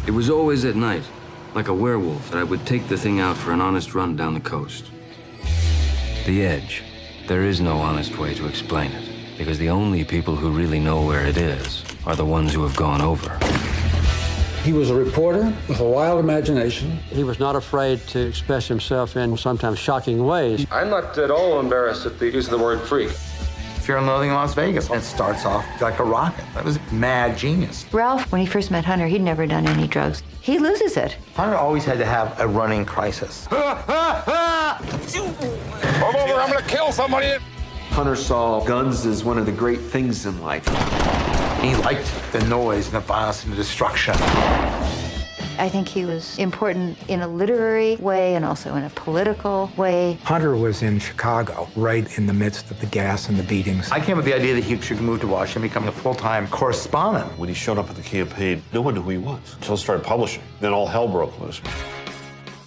It was always at night, like a werewolf, that I would take the thing out for an honest run down the coast. The edge. There is no honest way to explain it, because the only people who really know where it is are the ones who have gone over. He was a reporter with a wild imagination. He was not afraid to express himself in sometimes shocking ways. I'm not at all embarrassed at the use of the word freak. Fear and Loathing in Las Vegas. It starts off like a rocket. That was mad genius. Ralph, when he first met Hunter, he'd never done any drugs. He loses it. Hunter always had to have a running crisis. Move over, I'm gonna kill somebody! Hunter saw guns as one of the great things in life. He liked the noise and the violence and the destruction. I think he was important in a literary way and also in a political way. Hunter was in Chicago, right in the midst of the gas and the beatings. I came with the idea that he should move to Washington and become a full-time correspondent. When he showed up at the campaign, no one knew who he was until he started publishing. Then all hell broke loose.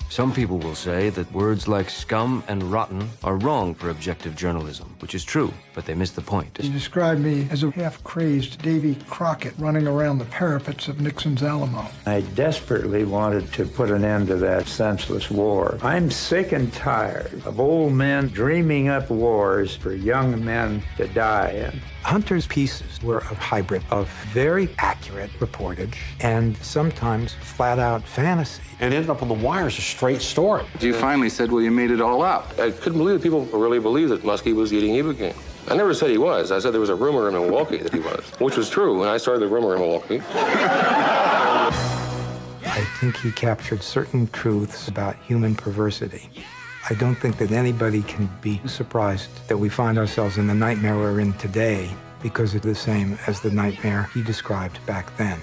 Some people will say that words like scum and rotten are wrong for objective journalism, which is true, but they miss the point. He described me as a half-crazed Davy Crockett running around the parapets of Nixon's Alamo. I desperately wanted to put an end to that senseless war. I'm sick and tired of old men dreaming up wars for young men to die in. Hunter's pieces were a hybrid of very accurate reportage and sometimes flat-out fantasy. And ended up on the wire as a straight story. You finally said, well, you made it all up. I couldn't believe that people really believed that Muskie was eating Ibogaine. I never said he was. I said there was a rumor in Milwaukee that he was, which was true, and I started the rumor in Milwaukee. I think he captured certain truths about human perversity. I don't think that anybody can be surprised that we find ourselves in the nightmare we're in today because it's the same as the nightmare he described back then.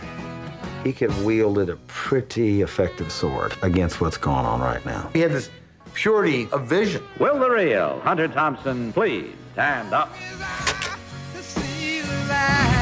He could wield a pretty effective sword against what's going on right now. He had this purity of vision. Will the real Hunter Thompson please stand up? To see the light.